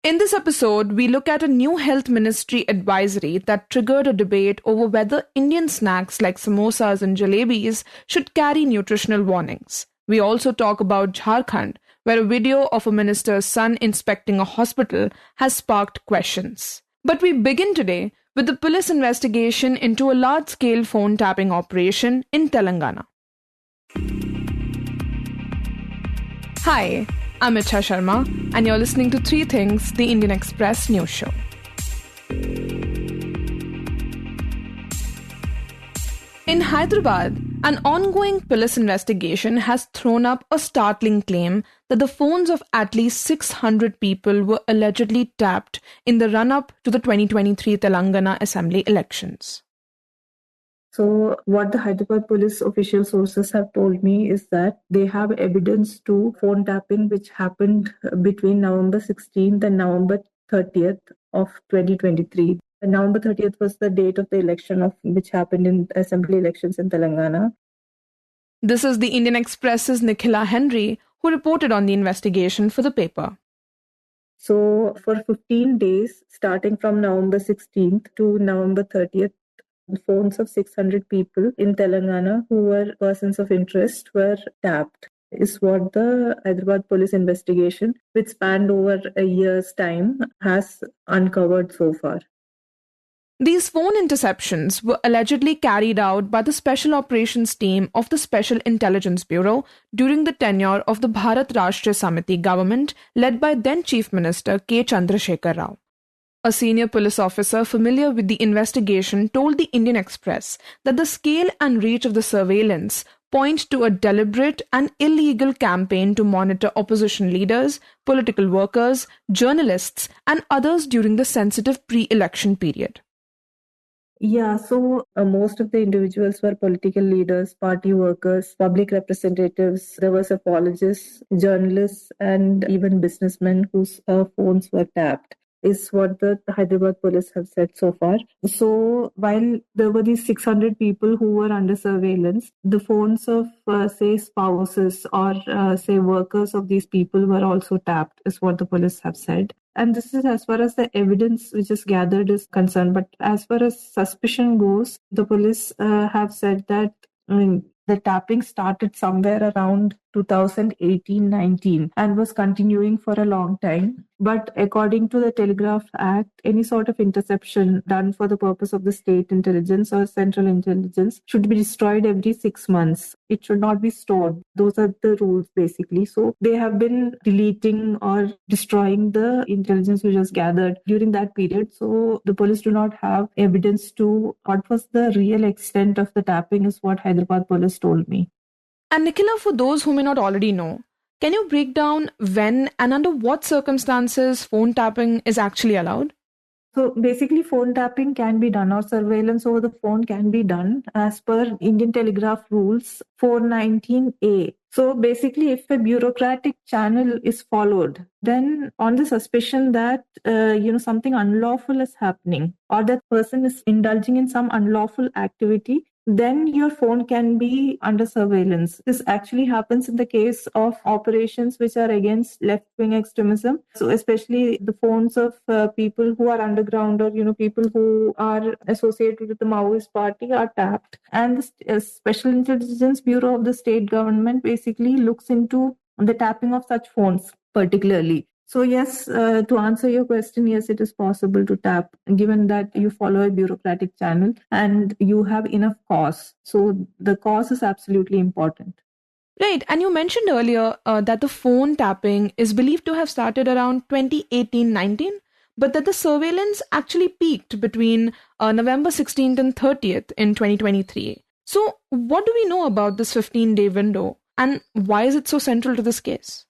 In this episode, we look at a new health ministry advisory that triggered a debate over whether Indian snacks like samosas and jalebis should carry nutritional warnings. We also talk about Jharkhand, where a video of a minister's son inspecting a hospital has sparked questions. But we begin today with the police investigation into a large-scale phone tapping operation in Telangana. Hi, I'm Icha Sharma, and you're listening to Three Things, the Indian Express news show. In Hyderabad, an ongoing police investigation has thrown up a startling claim that the phones of at least 600 people were allegedly tapped in the run-up to the 2023 Telangana Assembly elections. So what the Hyderabad police official sources have told me is that they have evidence to phone tapping which happened between November 16th and November 30th of 2023. And November 30th was the date of the election which happened in assembly elections in Telangana. This is the Indian Express's Nikhila Henry, who reported on the investigation for the paper. So for 15 days, starting from November 16th to November 30th, the phones of 600 people in Telangana who were persons of interest were tapped, is what the Hyderabad police investigation, which spanned over a year's time, has uncovered so far. These phone interceptions were allegedly carried out by the Special Operations Team of the Special Intelligence Bureau during the tenure of the Bharat Rashtriya Samiti government led by then Chief Minister K. Chandrasekhar Rao. A senior police officer familiar with the investigation told the Indian Express that the scale and reach of the surveillance point to a deliberate and illegal campaign to monitor opposition leaders, political workers, journalists, and others during the sensitive pre-election period. Yeah, so most of the individuals were political leaders, party workers, public representatives. There was apologists, journalists, and even businessmen whose phones were tapped, is what the Hyderabad police have said so far. So while there were these 600 people who were under surveillance, the phones of, say, spouses or, say, workers of these people were also tapped, is what the police have said. And this is as far as the evidence which is gathered is concerned. But as far as suspicion goes, the police have said that the tapping started somewhere around 2018-19 and was continuing for a long time. But according to the Telegraph Act, any sort of interception done for the purpose of the state intelligence or central intelligence should be destroyed every 6 months. It should not be stored. Those are the rules, basically. So they have been deleting or destroying the intelligence which was gathered during that period. So the police do not have evidence to what was the real extent of the tapping, is what Hyderabad police told me. And Nikhila, for those who may not already know, can you break down when and under what circumstances phone tapping is actually allowed? So basically, phone tapping can be done or surveillance over the phone can be done as per Indian Telegraph Rules 419A. So basically, if a bureaucratic channel is followed, then on the suspicion that something unlawful is happening or that person is indulging in some unlawful activity, then your phone can be under surveillance. This actually happens in the case of operations which are against left-wing extremism. So especially the phones of people who are underground or, people who are associated with the Maoist party are tapped. And the Special Intelligence Bureau of the state government basically looks into the tapping of such phones particularly. So yes, to answer your question, yes, it is possible to tap, given that you follow a bureaucratic channel and you have enough cause. So the cause is absolutely important. Right, and you mentioned earlier that the phone tapping is believed to have started around 2018-19, but that the surveillance actually peaked between November 16th and 30th in 2023. So what do we know about this 15-day window, and why is it so central to this case?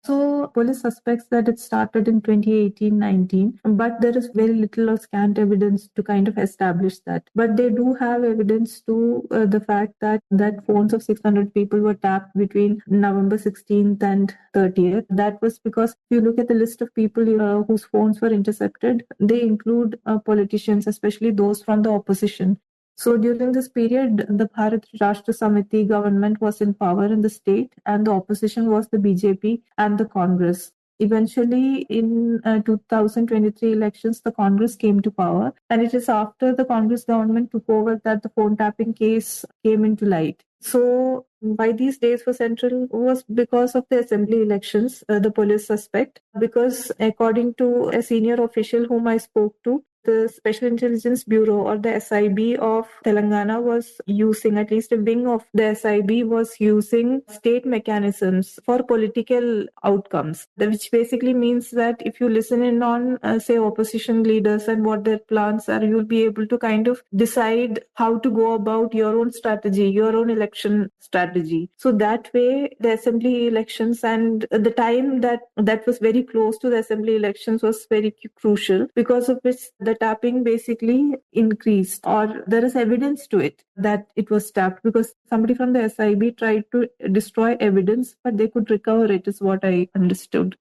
So police suspects that it started in 2018-19, but there is very little or scant evidence to kind of establish that. But they do have evidence to the fact that phones of 600 people were tapped between November 16th and 30th. That was because if you look at the list of people whose phones were intercepted, they include politicians, especially those from the opposition. So during this period, the Bharat Rashtriya Samiti government was in power in the state and the opposition was the BJP and the Congress. Eventually, in 2023 elections, the Congress came to power, and it is after the Congress government took over that the phone tapping case came into light. So, why these days were central was because of the assembly elections, the police suspect, because according to a senior official whom I spoke to, the Special Intelligence Bureau or the SIB of Telangana was using, at least a wing of the SIB was using state mechanisms for political outcomes, which basically means that if you listen in on, say, opposition leaders and what their plans are, you'll be able to kind of decide how to go about your own strategy, your own election strategy. So that way, the assembly elections and the time that was very close to the assembly elections was very crucial, because of which the tapping basically increased, or there is evidence to it that it was tapped, because somebody from the SIB tried to destroy evidence, but they could recover it, is what I understood.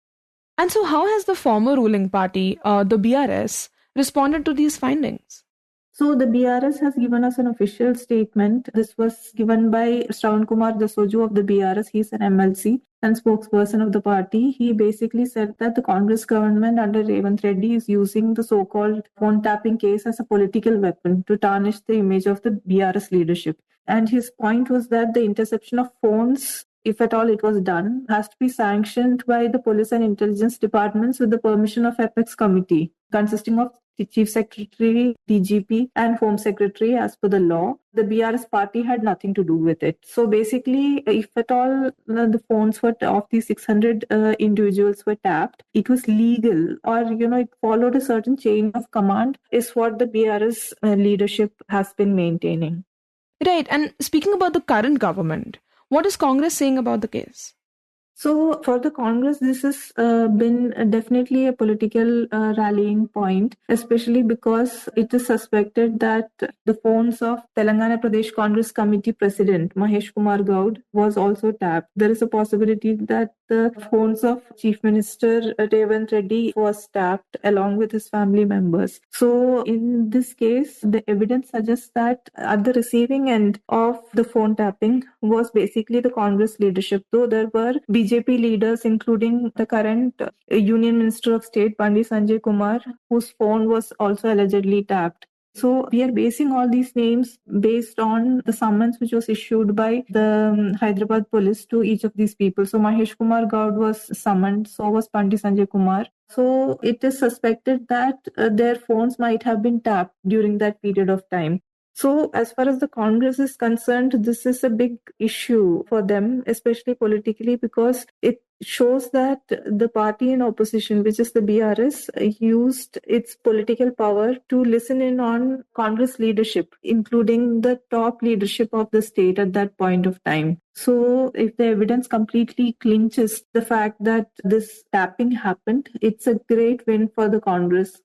And so, how has the former ruling party, the BRS, responded to these findings? So the BRS has given us an official statement. This was given by Shravan Kumar Dasoju of the BRS. He's an MLC and spokesperson of the party. He basically said that the Congress government under Revanth Reddy is using the so-called phone tapping case as a political weapon to tarnish the image of the BRS leadership. And his point was that the interception of phones, if at all it was done, has to be sanctioned by the police and intelligence departments with the permission of Apex Committee, consisting of the Chief Secretary, DGP, and Home Secretary as per the law. The BRS party had nothing to do with it. So basically, if at all the phones were of these 600 individuals were tapped, it was legal, or it followed a certain chain of command, is what the BRS leadership has been maintaining. Right. And speaking about the current government, what is Congress saying about the case? So for the Congress, this has been definitely a political rallying point, especially because it is suspected that the phones of Telangana Pradesh Congress Committee President Mahesh Kumar Gaud was also tapped. There is a possibility that the phones of Chief Minister Revanth Reddy was tapped along with his family members. So in this case, the evidence suggests that at the receiving end of the phone tapping was basically the Congress leadership, though there were BJP leaders, including the current Union Minister of State, Pandit Sanjay Kumar, whose phone was also allegedly tapped. So we are basing all these names based on the summons which was issued by the Hyderabad police to each of these people. So Mahesh Kumar Gaud was summoned, so was Pandit Sanjay Kumar. So it is suspected that their phones might have been tapped during that period of time. So, as far as the Congress is concerned, this is a big issue for them, especially politically, because it shows that the party in opposition, which is the BRS, used its political power to listen in on Congress leadership, including the top leadership of the state at that point of time. So, if the evidence completely clinches the fact that this tapping happened, it's a great win for the Congress.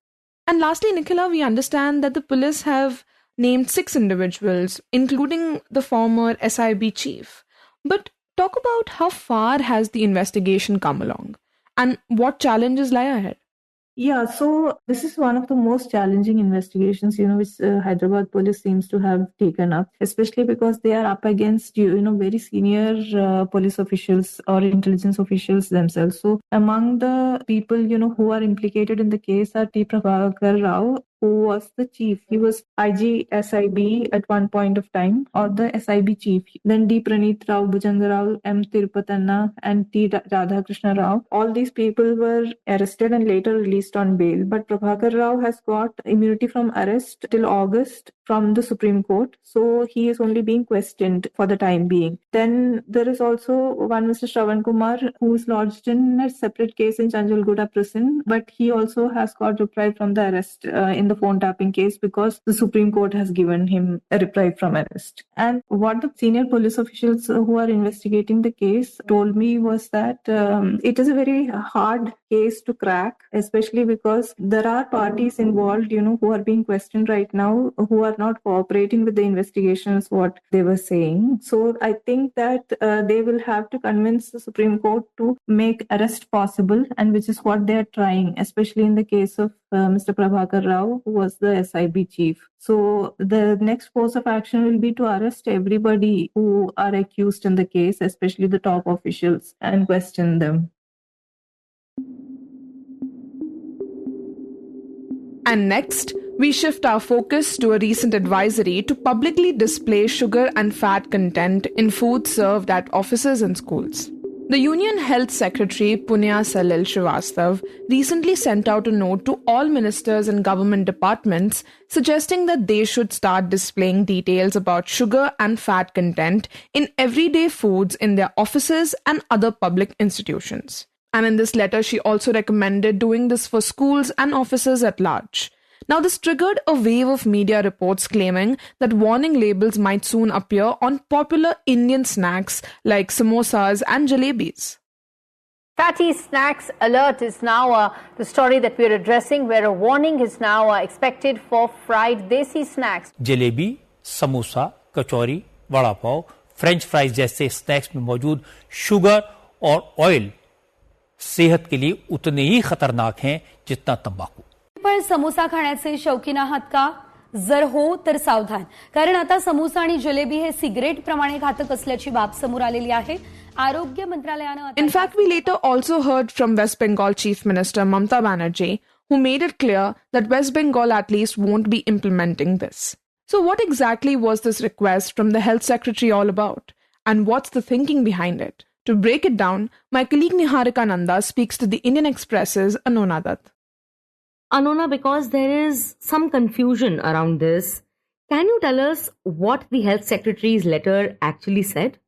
And lastly, Nikhila, we understand that the police have named 6 individuals, including the former SIB chief. But talk about how far has the investigation come along and what challenges lie ahead. Yeah, so this is one of the most challenging investigations, which Hyderabad police seems to have taken up, especially because they are up against, very senior police officials or intelligence officials themselves. So among the people, who are implicated in the case are T. Prabhakar Rao, who was the chief. He was IG SIB at one point of time, or the SIB chief. Then D. Praneeth Rao, Bhujanga Rao, M. Tirupatanna, and T. Radhakrishna Rao. All these people were arrested and later released on bail. But Prabhakar Rao has got immunity from arrest till August from the Supreme Court. So he is only being questioned for the time being. Then there is also one Mr. Shravan Kumar, who is lodged in a separate case in Chanjalguda prison, but he also has got reprieve from the arrest in the phone tapping case because the Supreme Court has given him a reprieve from arrest. And what the senior police officials who are investigating the case told me was that it is a very hard case to crack, especially because there are parties involved, who are being questioned right now, who are not cooperating with the investigations, what they were saying. So I think that they will have to convince the Supreme Court to make arrest possible, and which is what they are trying, especially in the case of Mr. Prabhakar Rao, who was the SIB chief. So the next course of action will be to arrest everybody who are accused in the case, especially the top officials, and question them. And next, we shift our focus to a recent advisory to publicly display sugar and fat content in food served at offices and schools. The Union Health Secretary Punya Salil Srivastav recently sent out a note to all ministers and government departments suggesting that they should start displaying details about sugar and fat content in everyday foods in their offices and other public institutions. And in this letter, she also recommended doing this for schools and offices at large. Now, this triggered a wave of media reports claiming that warning labels might soon appear on popular Indian snacks like samosas and jalebis. Fatty snacks alert is now the story that we are addressing, where a warning is now expected for fried desi snacks. Jalebi, samosa, kachori, vada pav, French fries जैसे snacks में मौजूद sugar और oil सेहत के लिए उतने ही खतरनाक हैं जितना तंबाकू. पण समोसा खाण्याचे शौकीन आहात का? जर हो तर सावधान, कारण आता समोसा आणि जलेबी हे सिगरेट प्रमाणे घातक असल्याची बाब समोर आलेली आहे. आरोग्य मंत्रालयाने In fact, we later also heard from West Bengal Chief Minister Mamata Banerjee, who made it clear that West Bengal at least won't be implementing this. So what exactly was this request from the Health Secretary all about? And what's the thinking behind it? To break it down, my colleague Niharika Nanda speaks to the Indian Express's Anona Dutt. Anona, because there is some confusion around this, can you tell us what the Health Secretary's letter actually said?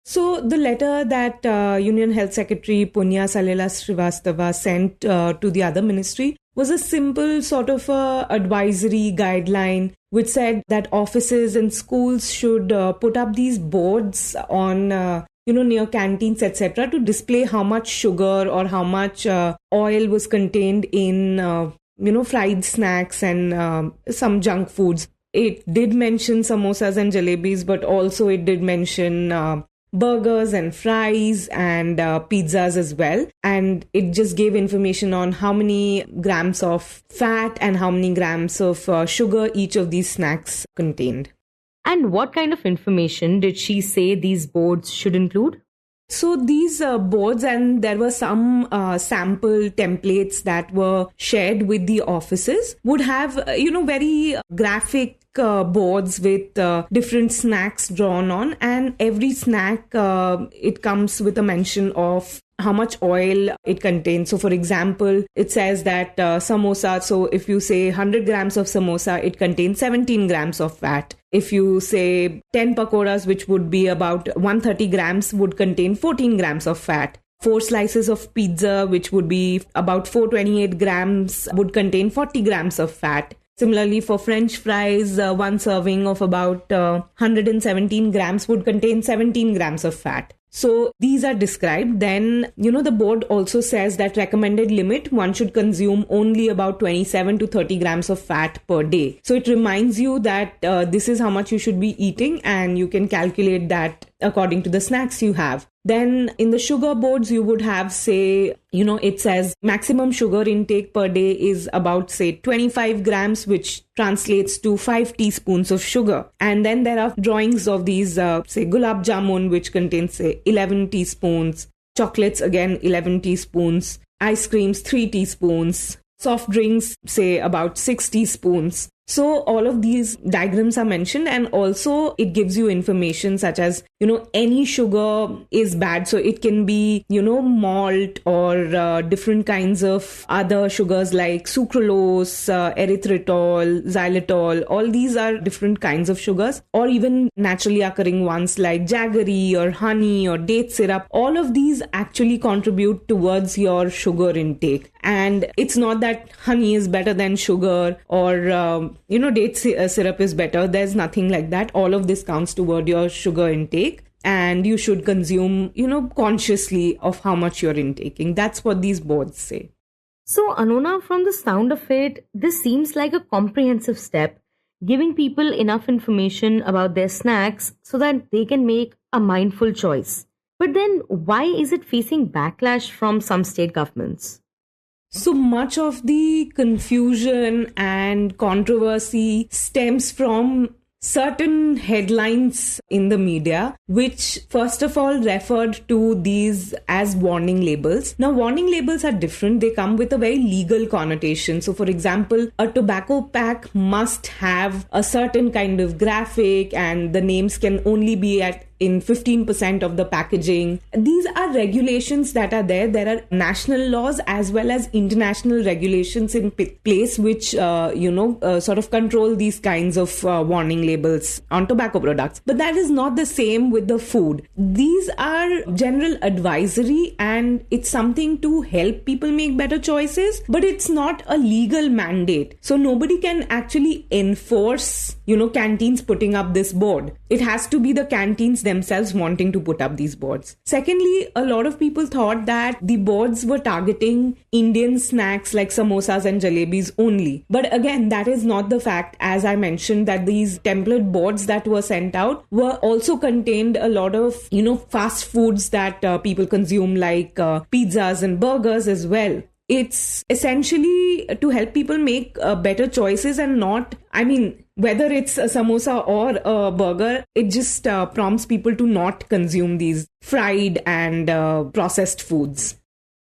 So the letter that Union Health Secretary Punya Salila Srivastava sent to the other ministry was a simple sort of advisory guideline which said that offices and schools should put up these boards on near canteens, etc., to display how much sugar or how much oil was contained in fried snacks and some junk foods. It did mention samosas and jalebis, but also it did mention burgers and fries and pizzas as well. And it just gave information on how many grams of fat and how many grams of sugar each of these snacks contained. And what kind of information did she say these boards should include? So these boards, and there were some sample templates that were shared with the offices, would have, very graphic boards with different snacks drawn on, and every snack, it comes with a mention of how much oil it contains. So for example, it says that samosa, so if you say 100 grams of samosa, it contains 17 grams of fat. If you say 10 pakoras, which would be about 130 grams, would contain 14 grams of fat. 4 slices of pizza, which would be about 428 grams, would contain 40 grams of fat. Similarly, for French fries, one serving of about 117 grams would contain 17 grams of fat. So these are described. Then, the board also says that recommended limit, one should consume only about 27 to 30 grams of fat per day. So it reminds you that this is how much you should be eating, and you can calculate that according to the snacks you have. Then in the sugar boards, you would have, say, it says maximum sugar intake per day is about, say, 25 grams, which translates to 5 teaspoons of sugar. And then there are drawings of these, say, gulab jamun, which contains, say, 11 teaspoons, chocolates, again, 11 teaspoons, ice creams, 3 teaspoons, soft drinks, say, about 6 teaspoons. So all of these diagrams are mentioned, and also it gives you information such as, any sugar is bad. So it can be, malt or different kinds of other sugars like sucralose, erythritol, xylitol. All these are different kinds of sugars, or even naturally occurring ones like jaggery or honey or date syrup. All of these actually contribute towards your sugar intake. And it's not that honey is better than sugar or, date syrup is better. There's nothing like that. All of this counts toward your sugar intake. And you should consume, consciously of how much you're intaking. That's what these boards say. So, Anona, from the sound of it, this seems like a comprehensive step, giving people enough information about their snacks so that they can make a mindful choice. But then, why is it facing backlash from some state governments? So much of the confusion and controversy stems from certain headlines in the media, which first of all referred to these as warning labels. Now, warning labels are different. They come with a very legal connotation. So, for example, a tobacco pack must have a certain kind of graphic, and the names can only be in 15% of the packaging. These are regulations that are there. There are national laws as well as international regulations in place which, sort of control these kinds of warning labels on tobacco products. But that is not the same with the food. These are general advisory, and it's something to help people make better choices, but it's not a legal mandate. So nobody can actually enforce, canteens putting up this board. It has to be the canteens themselves wanting to put up these boards. Secondly, a lot of people thought that the boards were targeting Indian snacks like samosas and jalebis only. But again, that is not the fact. As I mentioned, that these template boards that were sent out were also contained a lot of, fast foods that people consume, like pizzas and burgers as well. It's essentially to help people make better choices, and not, whether it's a samosa or a burger, it just prompts people to not consume these fried and processed foods.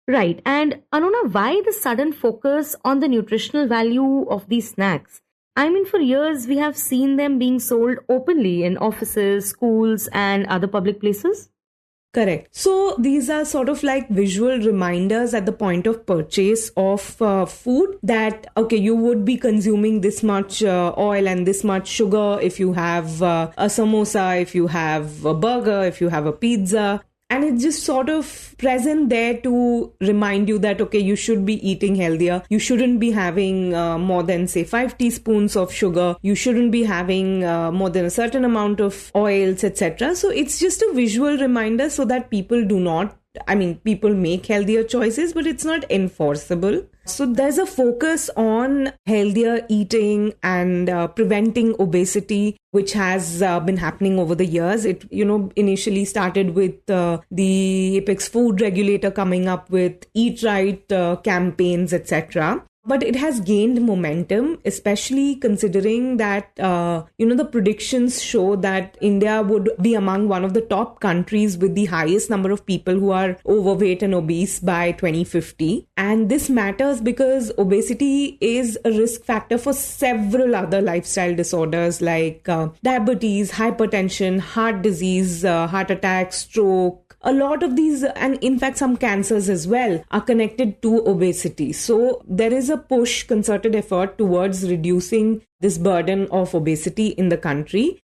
Right. And Anona, why the sudden focus on the nutritional value of these snacks? For years, we have seen them being sold openly in offices, schools, and other public places. Correct. So these are sort of like visual reminders at the point of purchase of food that, okay, you would be consuming this much oil and this much sugar if you have a samosa, if you have a burger, if you have a pizza. And it's just sort of present there to remind you that, okay, you should be eating healthier. You shouldn't be having more than, say, 5 teaspoons of sugar. You shouldn't be having more than a certain amount of oils, etc. So it's just a visual reminder so that people people make healthier choices, but it's not enforceable. So there's a focus on healthier eating and preventing obesity, which has been happening over the years. It, initially started with the Apex Food Regulator coming up with Eat Right campaigns, etc. But it has gained momentum, especially considering that, the predictions show that India would be among one of the top countries with the highest number of people who are overweight and obese by 2050. And this matters because obesity is a risk factor for several other lifestyle disorders like diabetes, hypertension, heart disease, heart attack, stroke. A lot of these, and in fact some cancers as well, are connected to obesity. So there is a push, concerted effort towards reducing this burden of obesity in the country.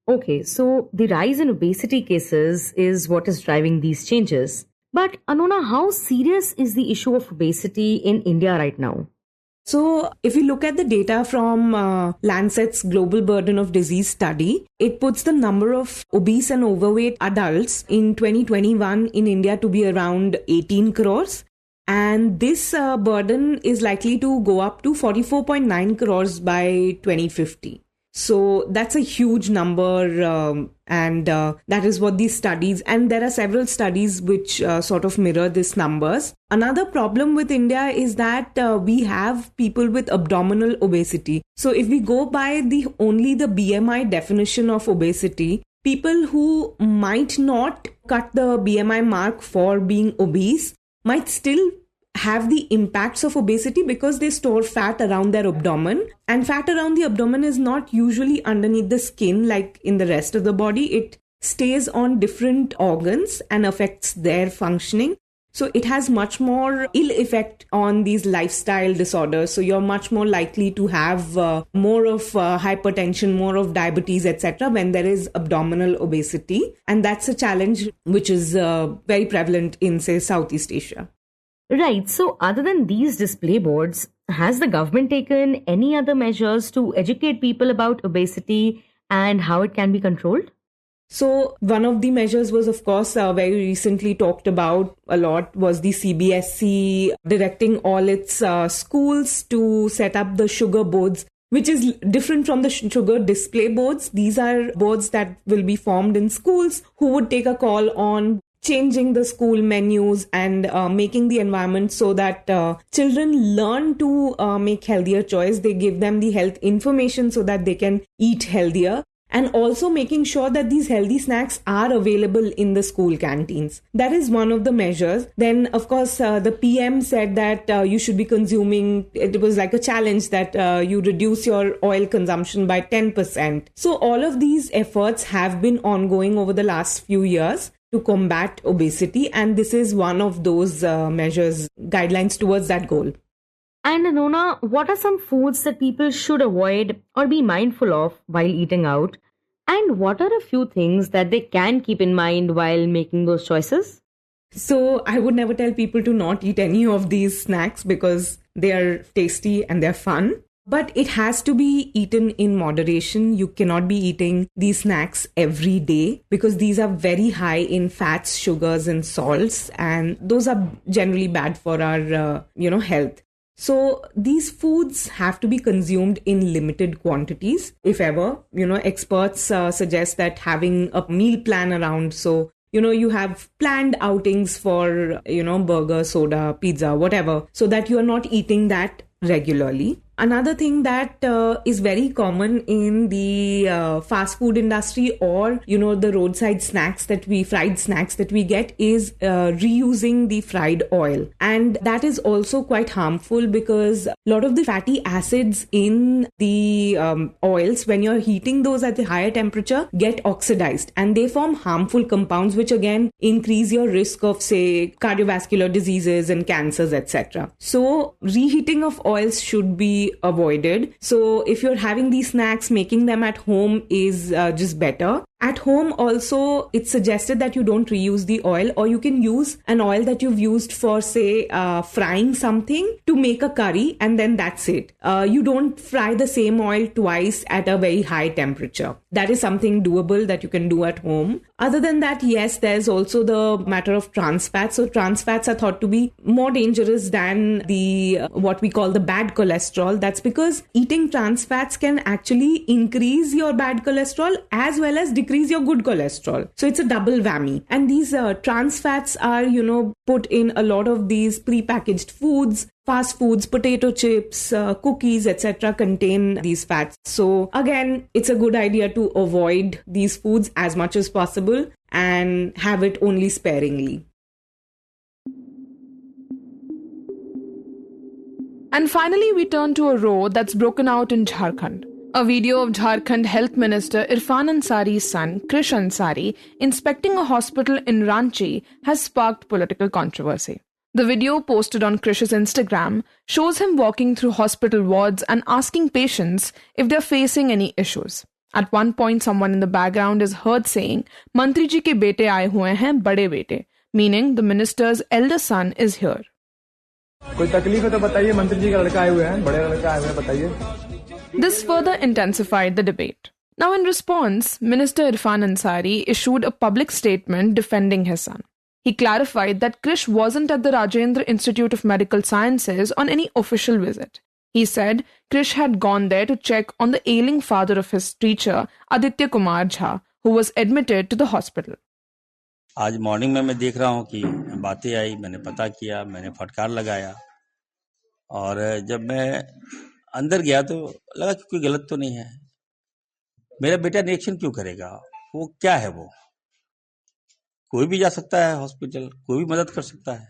Okay, so the rise in obesity cases is what is driving these changes. But Anona, how serious is the issue of obesity in India right now? So if you look at the data from Lancet's Global Burden of Disease study, it puts the number of obese and overweight adults in 2021 in India to be around 18 crores. And this burden is likely to go up to 44.9 crores by 2050. So that's a huge number, and that is what these studies, and there are several studies which sort of mirror these numbers. Another problem with India is that we have people with abdominal obesity. So if we go by only the BMI definition of obesity, people who might not cut the BMI mark for being obese might still have the impacts of obesity because they store fat around their abdomen, and fat around the abdomen is not usually underneath the skin like in the rest of the body. It stays on different organs and affects their functioning. So it has much more ill effect on these lifestyle disorders. So you're much more likely to have more of hypertension, more of diabetes, etc. when there is abdominal obesity. And that's a challenge which is very prevalent in, say, Southeast Asia. Right. So other than these display boards, has the government taken any other measures to educate people about obesity and how it can be controlled? So one of the measures was, of course, very recently talked about a lot, was the CBSE directing all its schools to set up the sugar boards, which is different from the sugar display boards. These are boards that will be formed in schools who would take a call on changing the school menus and making the environment so that children learn to make healthier choice. They give them the health information so that they can eat healthier. and also making sure that these healthy snacks are available in the school canteens. That is one of the measures. Then, of course, the PM said that you should be consuming, it was like a challenge that you reduce your oil consumption by 10%. So all of these efforts have been ongoing over the last few years to combat obesity, and this is one of those measures, guidelines towards that goal. And Anona, what are some foods that people should avoid or be mindful of while eating out? And what are a few things that they can keep in mind while making those choices? So I would never tell people to not eat any of these snacks because they are tasty and they're fun. But it has to be eaten in moderation. You cannot be eating these snacks every day because these are very high in fats, sugars, and salts. And those are generally bad for our, health. So these foods have to be consumed in limited quantities, if ever. Experts suggest that having a meal plan around. So, you have planned outings for, burger, soda, pizza, whatever, so that you are not eating that regularly. Another thing that is very common in the fast food industry or, the roadside fried snacks that we get is reusing the fried oil. And that is also quite harmful because a lot of the fatty acids in the oils, when you're heating those at the higher temperature, get oxidized and they form harmful compounds, which again increase your risk of, say, cardiovascular diseases and cancers, etc. So reheating of oils should be avoided. So if you're having these snacks, making them at home is just better. At home also, it's suggested that you don't reuse the oil, or you can use an oil that you've used for, say, frying something to make a curry, and then that's it. You don't fry the same oil twice at a very high temperature. That is something doable that you can do at home. Other than that, yes, there's also the matter of trans fats. So trans fats are thought to be more dangerous than the what we call the bad cholesterol. That's because eating trans fats can actually increase your bad cholesterol as well as decrease your good cholesterol. So it's a double whammy. And these trans fats are, put in a lot of these prepackaged foods. Fast foods, potato chips, cookies, etc. contain these fats. So again, it's a good idea to avoid these foods as much as possible and have it only sparingly. And finally, we turn to a row that's broken out in Jharkhand. A video of Jharkhand Health Minister Irfan Ansari's son, Krish Ansari, inspecting a hospital in Ranchi has sparked political controversy. The video posted on Krish's Instagram shows him walking through hospital wards and asking patients if they're facing any issues. At one point, someone in the background is heard saying, "Mantri ji ke bete aaye hue hain, bade bete," meaning the minister's elder son is here. कोई तकलीफ है तो बताइए, मंत्री जी का लड़का आए हुए हैं, बड़े लड़का आए हुए हैं, बताइए. This further intensified the debate. Now, in response, Minister Irfan Ansari issued a public statement defending his son. He clarified that Krish wasn't at the Rajendra Institute of Medical Sciences on any official visit. He said Krish had gone there to check on the ailing father of his teacher, Aditya Kumar Jha, who was admitted to the hospital. आज morning में मैं देख रहा हूँ कि बातें आई, मैंने पता किया, मैंने फटकार लगाया और जब मैं अंदर गया तो लगा कि कोई गलत तो नहीं है. मेरा बेटा रिएक्शन क्यों करेगा? वो क्या है? वो कोई भी जा सकता है हॉस्पिटल, कोई भी मदद कर सकता है.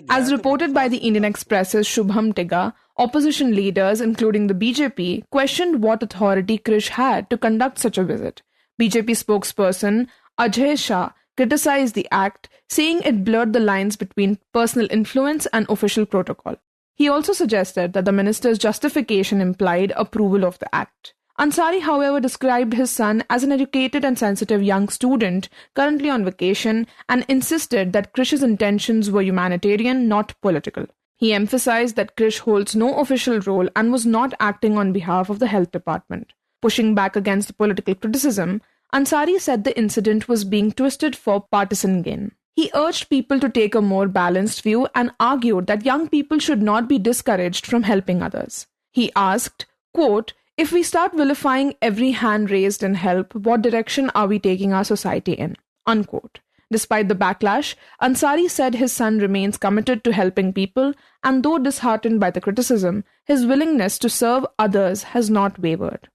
As reported by the Indian Express's Shubham Tiga, opposition leaders, including the BJP, questioned what authority Krish had to conduct such a visit. BJP spokesperson Ajay Shah criticized the act, saying it blurred the lines between personal influence and official protocol. He also suggested that the minister's justification implied approval of the act. Ansari, however, described his son as an educated and sensitive young student currently on vacation and insisted that Krish's intentions were humanitarian, not political. He emphasized that Krish holds no official role and was not acting on behalf of the health department. Pushing back against the political criticism, Ansari said the incident was being twisted for partisan gain. He urged people to take a more balanced view and argued that young people should not be discouraged from helping others. He asked, quote, "If we start vilifying every hand raised in help, what direction are we taking our society in?" Unquote. Despite the backlash, Ansari said his son remains committed to helping people, and though disheartened by the criticism, his willingness to serve others has not wavered.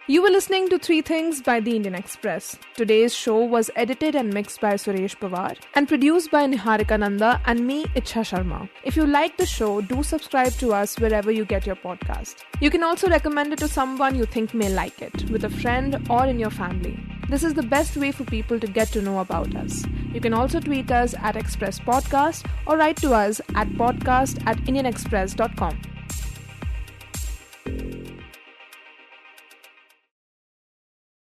You were listening to Three Things by The Indian Express. Today's show was edited and mixed by Suresh Pawar and produced by Niharika Nanda and me, Ichha Sharma. If you like the show, do subscribe to us wherever you get your podcast. You can also recommend it to someone you think may like it, with a friend or in your family. This is the best way for people to get to know about us. You can also tweet us at Express Podcast or write to us at podcast@indianexpress.com.